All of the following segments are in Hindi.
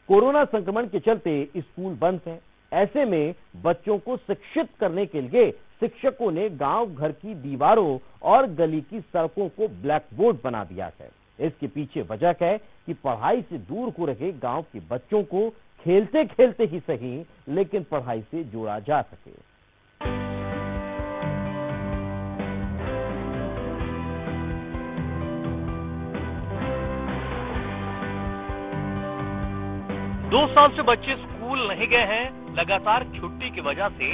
कोरोना संक्रमण के चलते स्कूल बंद हैं। ऐसे में बच्चों को शिक्षित करने के लिए शिक्षकों ने गांव घर की दीवारों और गली की सड़कों को ब्लैक बोर्ड बना दिया है। इसके पीछे वजह है कि पढ़ाई से दूर हो रहे गांव के बच्चों को खेलते खेलते ही सही लेकिन पढ़ाई से जोड़ा जा सके। दो साल से बच्चे स्कूल नहीं गए हैं। लगातार छुट्टी की वजह से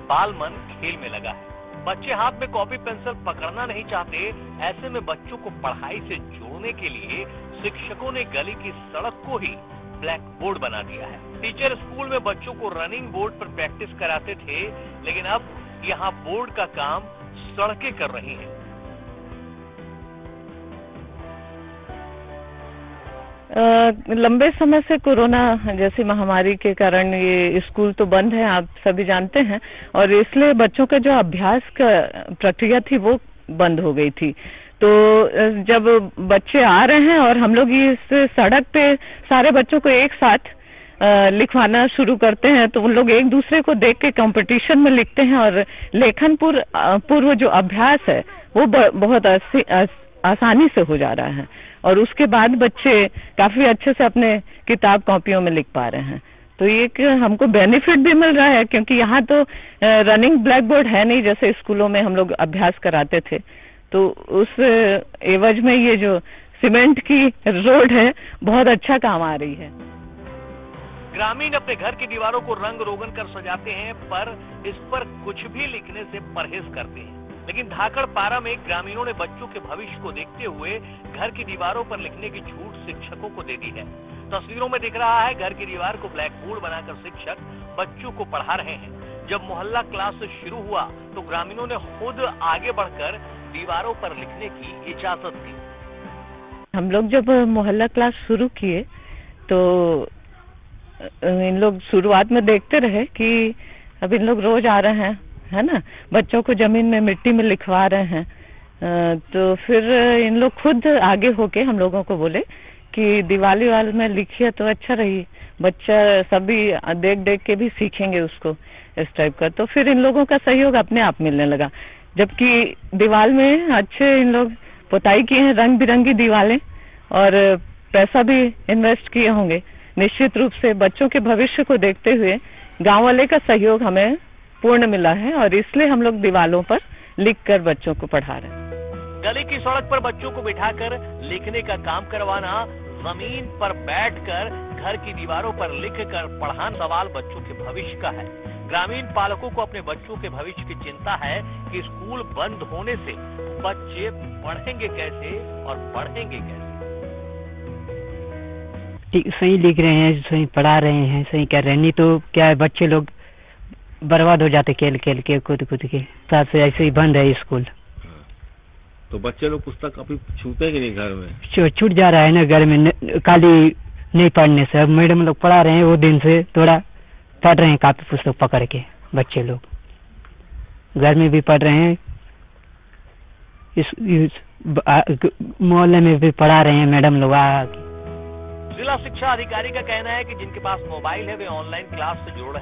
बाल मन खेल में लगा है। बच्चे हाथ में कॉपी पेंसिल पकड़ना नहीं चाहते। ऐसे में बच्चों को पढ़ाई से जोड़ने के लिए शिक्षकों ने गली की सड़क को ही ब्लैक बोर्ड बना दिया है। टीचर स्कूल में बच्चों को रनिंग बोर्ड पर प्रैक्टिस कराते थे, लेकिन अब यहाँ बोर्ड का काम सड़कें कर रही हैं। लंबे समय से कोरोना जैसी महामारी के कारण ये स्कूल तो बंद है, आप सभी जानते हैं, और इसलिए बच्चों का जो अभ्यास का प्रक्रिया थी वो बंद हो गई थी। तो जब बच्चे आ रहे हैं और हम लोग इस सड़क पे सारे बच्चों को एक साथ लिखवाना शुरू करते हैं, तो उन लोग एक दूसरे को देख के कंपटीशन में लिखते हैं और लेखन पूर्व जो अभ्यास है वो बहुत आसानी से हो जा रहा है और उसके बाद बच्चे काफी अच्छे से अपने किताब कॉपियों में लिख पा रहे हैं। तो ये हमको बेनिफिट भी मिल रहा है, क्योंकि यहाँ तो रनिंग ब्लैक बोर्ड है नहीं जैसे स्कूलों में हम लोग अभ्यास कराते थे। तो उस एवज में ये जो सीमेंट की रोड है बहुत अच्छा काम आ रही है। ग्रामीण अपने घर की दीवारों को रंग रोगन कर सजाते हैं, पर इस पर कुछ भी लिखने से परहेज करते हैं। लेकिन धाकड़ पारा में ग्रामीणों ने बच्चों के भविष्य को देखते हुए घर की दीवारों पर लिखने की छूट शिक्षकों को दे दी है। तस्वीरों में दिख रहा है घर की दीवार को ब्लैक बोर्ड बनाकर शिक्षक बच्चों को पढ़ा रहे हैं। जब मोहल्ला क्लास शुरू हुआ तो ग्रामीणों ने खुद आगे बढ़कर दीवारों पर लिखने की इजाजत दी। हम लोग जब मोहल्ला क्लास शुरू किए तो इन लोग शुरुआत में देखते रहे कि अब इन लोग रोज आ रहे हैं, है ना, बच्चों को जमीन में मिट्टी में लिखवा रहे हैं। तो फिर इन लोग खुद आगे होके हम लोगों को बोले कि दिवाली वाल में लिखिए तो अच्छा रही, बच्चा सभी देख देख के भी सीखेंगे उसको इस टाइप का। तो फिर इन लोगों का सहयोग अपने आप मिलने लगा, जबकि दीवाल में अच्छे इन लोग पुताई किए हैं, रंग बिरंगी दीवालें, और पैसा भी इन्वेस्ट किए होंगे। निश्चित रूप से बच्चों के भविष्य को देखते हुए गांव वाले का सहयोग हमें पूर्ण मिला है और इसलिए हम लोग दीवालों पर लिखकर बच्चों को पढ़ा रहे हैं। गली की सड़क पर बच्चों को बिठाकर लिखने का काम करवाना, जमीन पर बैठकर घर की दीवारों पर लिखकर पढ़ाना सवाल बच्चों के भविष्य का है। ग्रामीण पालकों को अपने बच्चों के भविष्य की चिंता है कि स्कूल बंद होने से बच्चे पढ़ेंगे कैसे और पढ़ेंगे कैसे। सही लिख रहे हैं, सही पढ़ा रहे हैं, सही कर रहे हैं, नहीं तो क्या है बच्चे लोग बर्बाद हो जाते खेल खेल के कूद कूद के। साथ से ऐसे ही बंद है स्कूल। तो बच्चे लोग पुस्तक अभी छूते कि नहीं घर में? छूट जा रहा है ना घर में, खाली नहीं पढ़ने से। अब मैडम लोग पढ़ा रहे हैं, वो दिन से थोड़ा पढ़ रहे हैं कापी पुस्तक पकड़ के। बच्चे लोग घर में भी पढ़ रहे हैं, इस मोहल्ले में भी पढ़ा रहे हैं मैडम लोग आके। जिला शिक्षा अधिकारी का कहना है कि जिनके पास मोबाइल है वे ऑनलाइन क्लास से जुड़ रहे हैं।